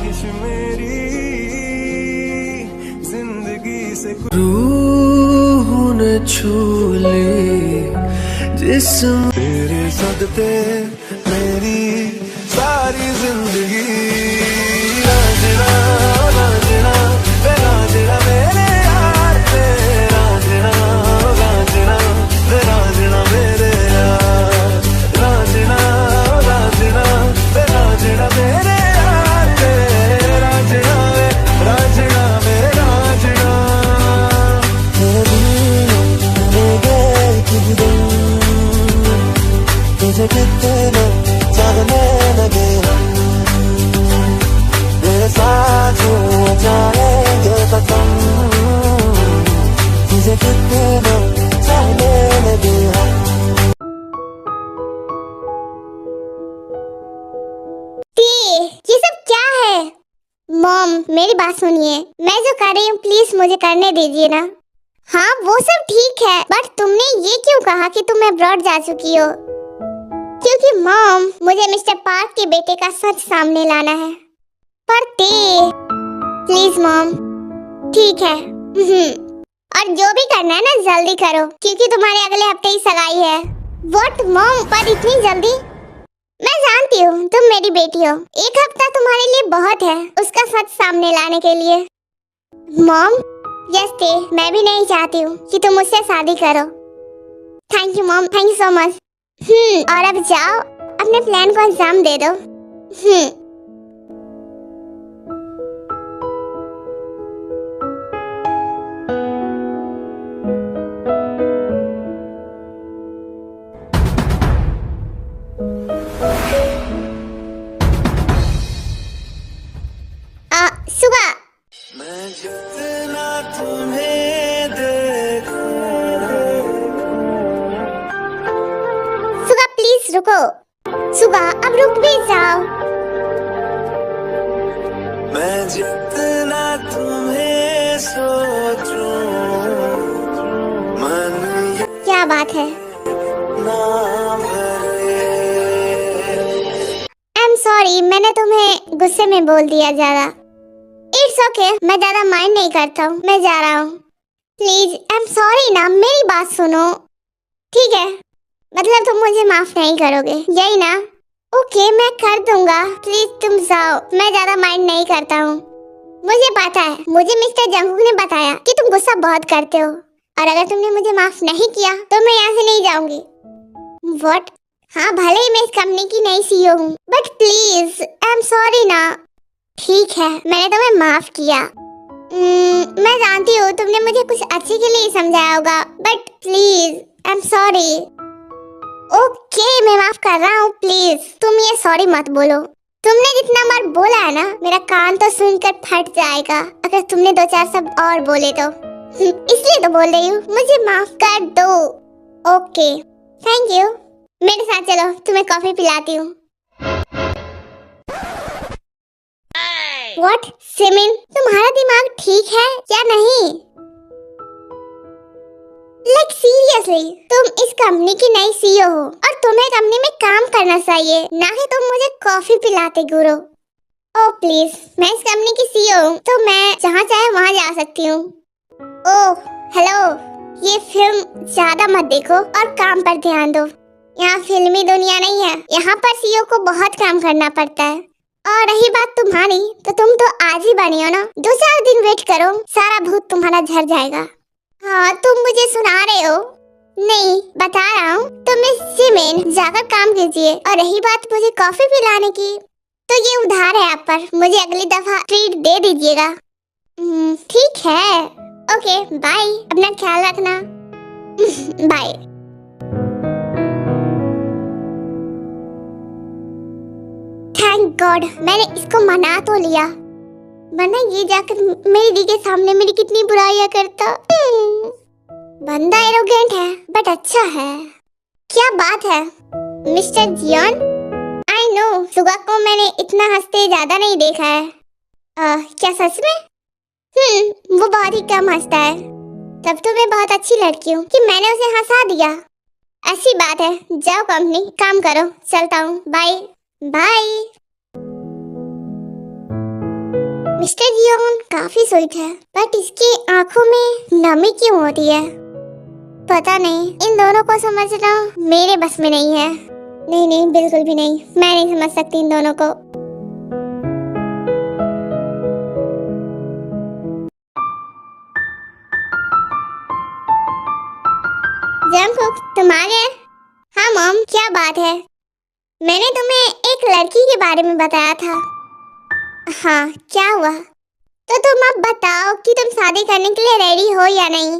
ख्वाहिश मेरी जिंदगी से रूह ने छू ली जिस्म तेरे सदते मेरी सारी जिंदगी राजना राजना राजना मेरे यार पे राजना राजना राजना मेरे यार राजना राजना राजना मेरे यार पे राजना राजना मेरे राजना तुझे कितना चाहने लगे हम तेरे साथ हो जाएंगे कसम तुझे कितना चाहने लगे हम। ये सब क्या है? मॉम मेरी बात सुनिए, मैं जो कर रही हूँ प्लीज मुझे करने दीजिए ना। हाँ वो सब ठीक है, बट तुमने ये क्यों कहा कि तुम अब्रॉड जा चुकी हो? क्योंकि मॉम मुझे मिस्टर पार्क के बेटे का सच सामने लाना है। पर प्लीज मॉम। ठीक है और जो भी करना है ना जल्दी करो, क्योंकि तुम्हारे अगले हफ्ते ही सगाई है। व्हाट मॉम, पर इतनी जल्दी? मैं जानती हूँ तुम मेरी बेटी हो, एक हफ्ता तुम्हारे लिए बहुत है उसका सच सामने लाने के लिए। मॉम यस डे, मैं भी नहीं चाहती हूँ कि तुम मुझसे शादी करो। Thank you mom, thank you so much. और अब जाओ अपने प्लान को अंजाम दे दो। सुगा मैं जितना तुम्हें देखूं सुगा प्लीज रुको। सुगा अब रुक भी जाओ। मैं जितना तुम्हें सोचूं मन क्या बात है? ना भरे। आई एम सॉरी, मैंने तुम्हें गुस्से में बोल दिया ज्यादा। इट्स ओके, मैं ज्यादा माइंड नहीं करता हूँ, मैं जा रहा हूँ। प्लीज आई एम सॉरी ना, मेरी बात सुनो। ठीक है, मतलब तुम मुझे माफ नहीं करोगे यही ना? ओके मैं कर दूंगा, प्लीज तुम जाओ, मैं ज्यादा माइंड नहीं करता हूँ। मुझे पता है, मुझे मिस्टर जंगकुक ने बताया कि तुम गुस्सा बहुत करते हो, और अगर तुमने मुझे माफ नहीं किया तो मैं यहाँ से नहीं जाऊंगी। व्हाट? हाँ भले ही मैं इस कंपनी की नई सीईओ हूँ, but please I am sorry ना। ठीक है, मैंने तुम्हें माफ किया। मैं जानती हूँ तुमने मुझे कुछ अच्छे के लिए समझाया होगा, but please I am sorry. Okay मैं माफ कर रहा हूँ, प्लीज तुम ये सॉरी मत बोलो। तुमने जितना बार बोला है ना, मेरा कान तो सुनकर फट जाएगा अगर तुमने 2-4 शब्द और बोले तो। इसलिए तो बोल रही हूँ, मुझे माफ कर दो। ओके थैंक यू, मेरे साथ चलो, तुम्हें कॉफी पिलाती हूँ। व्हाट सिमिन, तुम्हारा दिमाग ठीक है या नहीं? लाइक सीरियसली, तुम इस कंपनी की नई सीईओ हो और तुम्हें कंपनी में काम करना चाहिए, ना कि तुम मुझे कॉफी पिलाते गुरु। ओह प्लीज, मैं इस कंपनी की सीईओ हूँ तो मैं जहाँ चाहे वहाँ जा सकती हूँ। ओह हेलो, ये फिल्म ज्यादा मत देखो और काम पर ध्यान दो। यहाँ फिल्मी दुनिया नहीं है, यहाँ पर सीईओ को बहुत काम करना पड़ता है। और रही बात तुम्हारी, तो तुम तो आज ही बनी हो ना, 2-4 दिन वेट करो, सारा भूत तुम्हारा झड़ जाएगा। हाँ तुम मुझे सुना रहे हो? नहीं बता रहा हूँ, तुम इस जिम जाकर काम कीजिए। और रही बात मुझे कॉफी पिलाने की, तो ये उधार है आप पर, मुझे अगली दफा ट्रीट दे दीजिएगा। ठीक है, ओके बाय, अपना ख्याल रखना। बाय। थैंक गॉड मैंने इसको मना तो लिया, वरना ये जाकर मेरी दी के सामने मेरी कितनी बुराइयां करता। बंदा एरोगेंट है बट अच्छा है। क्या बात है मिस्टर जियोन? आई नो, सुगा को मैंने इतना हंसते ज्यादा नहीं देखा है। क्या सच में? वो बहुत ही कम हंसता है। तब तो मैं बहुत अच्छी लड़की हूँ कि मैंने उसे हंसा दिया। ऐसी बात है, जाओ कंपनी काम करो, चलता हूँ, बाय बाय। मिस्टर जियोन काफी स्वीट है, बट इसकी आंखों में नमी क्यों होती है? पता नहीं, इन दोनों को समझना मेरे बस में नहीं है। नहीं नहीं, बिल्कुल भी नहीं, मैं नहीं समझ सकती इन दोनों को। जंगकुक, तुम आ गए? हाँ मॉम, क्या बात है? मैंने तुम्हें एक लड़की के बारे में बताया था। हाँ, क्या हुआ? तो तुम अब बताओ कि तुम शादी करने के लिए रेडी हो या नहीं?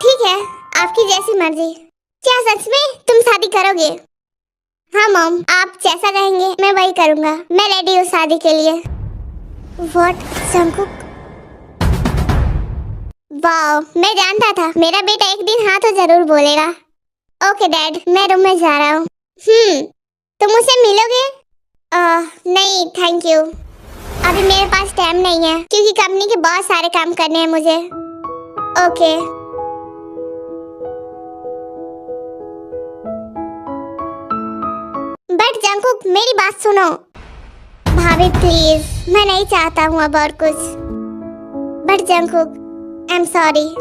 ठीक है, आपकी जैसी मर्जी। क्या सच में तुम शादी करोगे? हाँ मॉम, आप जैसा कहेंगे मैं वही करूँगा। मैं रेडी हूँ शादी के लिए। What Jungkook? वाओ, मैं जानता था मेरा बेटा एक दिन हाँ तो जरूर बोलेगा। ओके डैड, मैं रूम में जा रहा हूँ। तुम मुझसे मिलोगे? नहीं थैंक यू, अभी मेरे पास टाइम नहीं है क्योंकि कंपनी के बहुत सारे काम करने हैं मुझे। ओके। बट जंगकुक, मेरी बात सुनो। भाभी प्लीज, मैं नहीं चाहता हूँ अब और कुछ। But Jungkook, I'm sorry.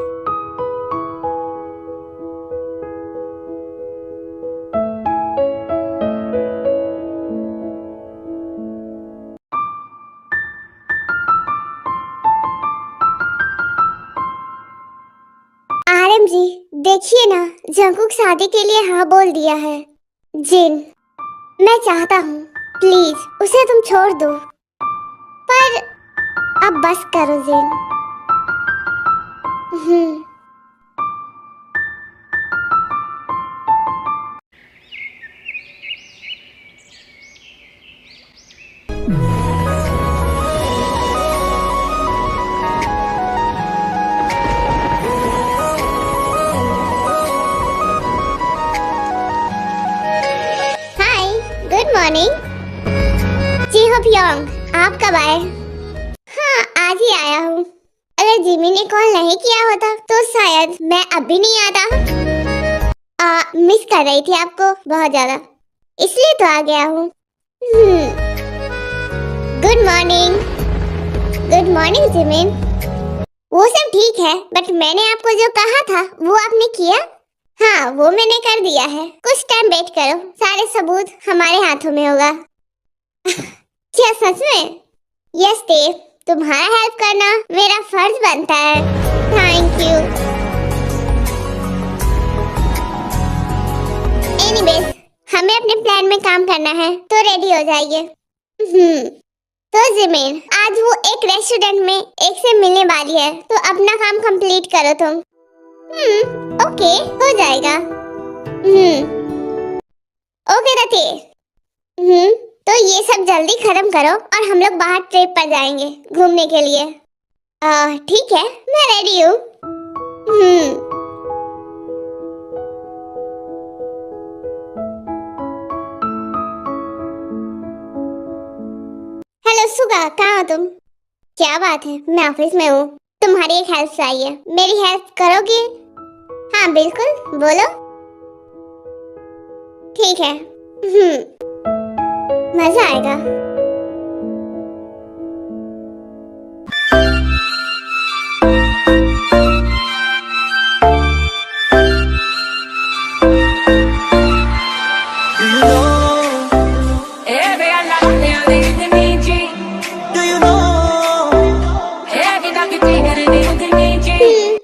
RM ji, देखिए ना, जंगकुक शादी के लिए हाँ बोल दिया है। जिन, मैं चाहता हूँ प्लीज उसे तुम छोड़ दो, पर अब बस करो जिन। हाय, गुड मॉर्निंग। जी हो प्योंग, आप कब आए? हाँ, आज ही आया हूँ। अगर जिमी ने कॉल नहीं किया होता तो शायद मैं अभी नहीं आता। मिस कर रही थी आपको बहुत ज्यादा, इसलिए तो आ गया हूँ। Good morning. Good morning Jimin. वो सब ठीक है, बट मैंने आपको जो कहा था वो आपने किया? हाँ, वो मैंने कर दिया है। कुछ टाइम वेट करो, सारे सबूत हमारे हाथों में होगा। क्या सच में? यस देव, तुम्हारा हेल्प करना मेरा फर्ज बनता है। Thank you. एनीवेज, हमें अपने प्लान में काम करना है, तो रेडी हो जाइए। तो जिमिन, आज वो एक रेस्टोरेंट में एक से मिलने वाली है, तो अपना काम कंप्लीट करो तुम। ओके, हो जाएगा। ओके रति। तो ये सब जल्दी खत्म करो और हम लोग बाहर ट्रिप पर जाएंगे घूमने के लिए। ठीक है, मैं रेडी हूँ। हेलो सुगा, कहाँ हो तुम? क्या बात है, मैं ऑफिस में हूँ। तुम्हारी एक हेल्प चाहिए, मेरी हेल्प करोगे? हाँ बिल्कुल, बोलो। ठीक है। मजा आएगा।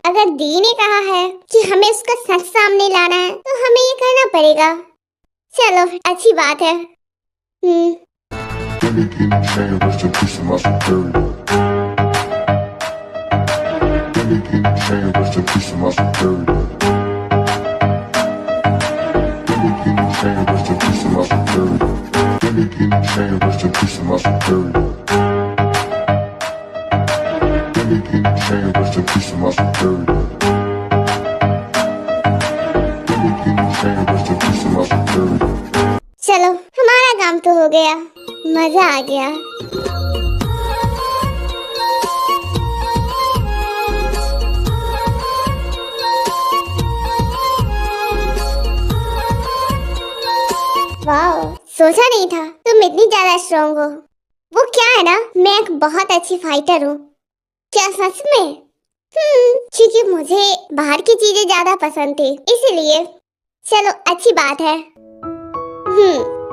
अगर दी ने कहा है कि हमें उसका सच सामने लाना है, तो हमें ये करना पड़ेगा। चलो, अच्छी बात है। चलो, हमारा काम तो हो गया, मजा आ गया। वाओ, सोचा नहीं था तुम इतनी ज्यादा स्ट्रॉन्ग हो। वो क्या है ना, मैं एक बहुत अच्छी फाइटर हूँ। क्या सच में? क्योंकि मुझे बाहर की चीजें ज्यादा पसंद थी, इसीलिए। चलो अच्छी बात है।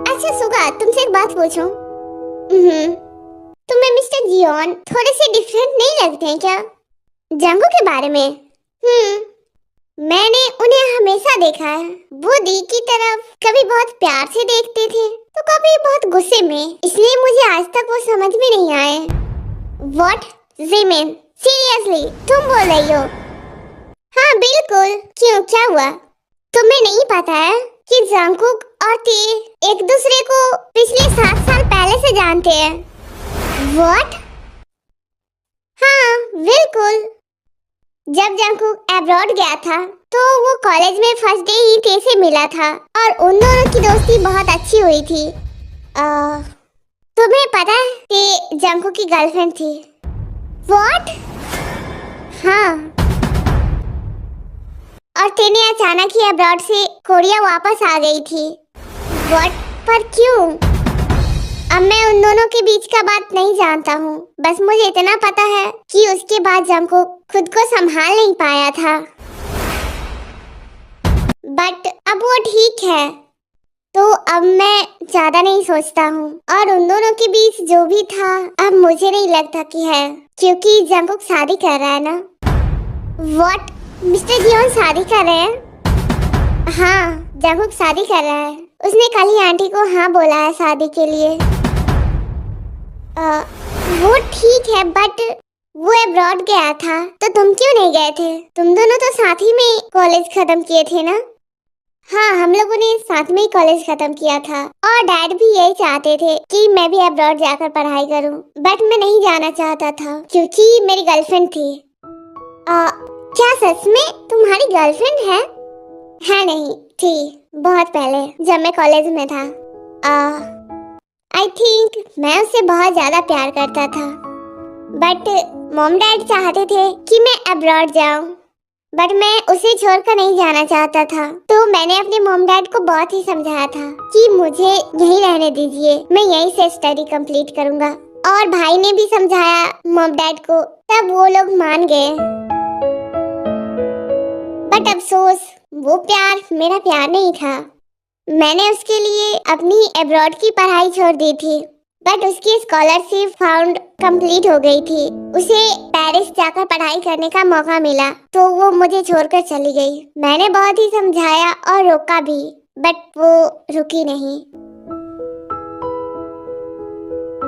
अच्छा सुगा, तुमसे एक बात पूछूं? तुम्हें मिस्टर जियोन थोड़े से डिफरेंट नहीं लगते हैं क्या जंगू के बारे में? मैंने उन्हें हमेशा देखा है, वो दी की तरफ कभी बहुत प्यार से देखते थे तो कभी बहुत गुस्से में, इसलिए मुझे आज तक वो समझ में नहीं आए। What? जिमिन, सीरियसली तुम बोल रही हो? हाँ बिल्कुल। क्यों, क्या हुआ? तुम्हें नहीं पता है कि जंगकुक और टी एक दूसरे को पिछले 7 साल पहले से जानते हैं? What? हाँ बिल्कुल। जब जंगकुक अब्रॉड गया था तो वो कॉलेज में फर्स्ट डे ही टी से मिला था और उन दोनों की दोस्ती बहुत अच्छी हुई थी। तुम्हें पता है कि जंगकुक की गर्लफ्रेंड थी? What? हाँ। और टेने अचानक ही अब्रॉड से कोरिया वापस आ गई थी। What? पर क्यों? अब मैं उन दोनों के बीच का बात नहीं जानता हूँ, बस मुझे इतना पता है कि उसके बाद जंगकुक खुद को संभाल नहीं पाया था। बट अब वो ठीक है, तो अब मैं ज्यादा नहीं सोचता हूँ और उन दोनों के बीच जो भी था अब मुझे नहीं लगता कि है, क्योंकि जंगकुक शादी कर रहा है ना। What? मिस्टर जियोन शादी कर रहे हैं? हाँ, जंगकुक शादी कर रहा है। उसने कल ही आंटी को हाँ बोला है शादी के लिए। वो ठीक है, बट वो अब्रॉड गया था तो तुम क्यों नहीं गए थे? तुम दोनों तो साथ ही में कॉलेज खत्म किए थे ना? हाँ, हम लोगों ने साथ में ही कॉलेज खत्म किया था और डैड भी यही चाहते थे कि मैं भी अब्रॉड जाकर पढ़ाई करूं, बट मैं नहीं जाना चाहता था क्योंकि मेरी गर्लफ्रेंड थी। क्या सच में तुम्हारी गर्लफ्रेंड है? है नहीं, थी बहुत पहले जब मैं कॉलेज में था। आई थिंक मैं उससे बहुत ज्यादा प्यार करता था, बट मॉम डैड चाहते थे कि मैं अब्रॉड जाऊं, बट मैं उसे छोड़कर नहीं जाना चाहता था। तो मैंने अपने मॉम डैड को बहुत ही समझाया था कि मुझे यहीं रहने दीजिए, मैं यहीं से स्टडी कंप्लीट करूंगा। और भाई ने भी समझाया मॉम डैड को, तब वो लोग मान गए। बट अफसोस, वो प्यार मेरा प्यार नहीं था। मैंने उसके लिए अपनी अब्रॉड की पढ़ाई छोड़ दी थी, बट उसकी स्कॉलरशिप फाउंड कंप्लीट हो गई थी। उसे पेरिस जाकर पढ़ाई करने का मौका मिला तो वो मुझे छोड़कर चली गई। मैंने बहुत ही समझाया और रोका भी, बट वो रुकी नहीं।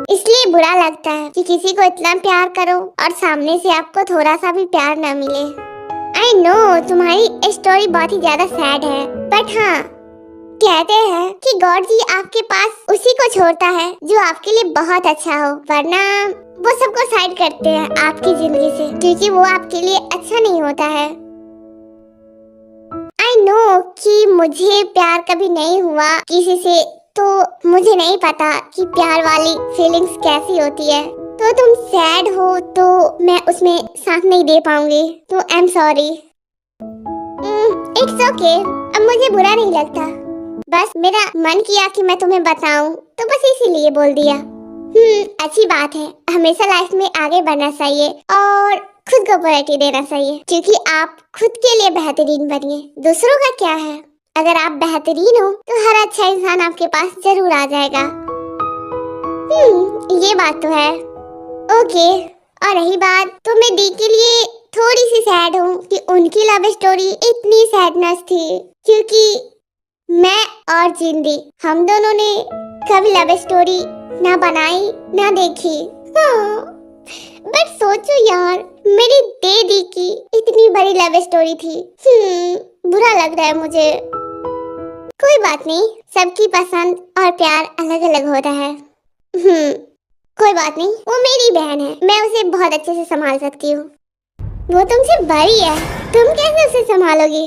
इसलिए बुरा लगता है कि किसी को इतना प्यार करो और सामने से आपको थोड़ा सा भी प्यार न मिले। आई नो तुम्हारी स्टोरी बहुत ही ज्यादा सैड है, बट हाँ, कहते हैं कि गॉड जी आपके पास उसी को छोड़ता है जो आपके लिए बहुत अच्छा हो, वरना वो सबको साइड करते हैं आपकी जिंदगी से, क्योंकि वो आपके लिए अच्छा नहीं होता है। आई नो कि मुझे प्यार कभी नहीं हुआ किसी से, तो मुझे नहीं पता कि प्यार वाली फीलिंग्स कैसी होती है। तो तुम सैड हो तो मैं उसमें साथ नहीं दे पाऊंगी, तो I am sorry. It's okay, अब मुझे बुरा नहीं लगता, बस मेरा मन किया कि मैं तुम्हें बताऊं, तो बस इसीलिए बोल दिया। अच्छी बात है, हमेशा लाइफ में आगे बढ़ना चाहिए और खुद को प्रायोरिटी देना चाहिए, क्योंकि आप खुद के लिए बेहतरीन बनिए। दूसरों का क्या है, अगर आप बेहतरीन हो तो हर अच्छा इंसान आपके पास जरूर आ जाएगा। ये बात तो है। ओके, और रही बात, तो मैं डी के लिए थोड़ी सी सैड हूँ कि उनकी लव स्टोरी इतनी सैडनेस थी, क्योंकि मैं और जिंदी हम दोनों ने कभी लव स्टोरी ना बनाई ना देखी। बट सोचो यार, मेरी दीदी की इतनी बड़ी लव स्टोरी थी। बुरा लग रहा है मुझे। कोई बात नहीं, सबकी पसंद और प्यार अलग अलग होता है। कोई बात नहीं, वो मेरी बहन है, मैं उसे बहुत अच्छे से संभाल सकती हूँ। वो तुमसे बड़ी है, तुम कैसे उसे संभालोगी?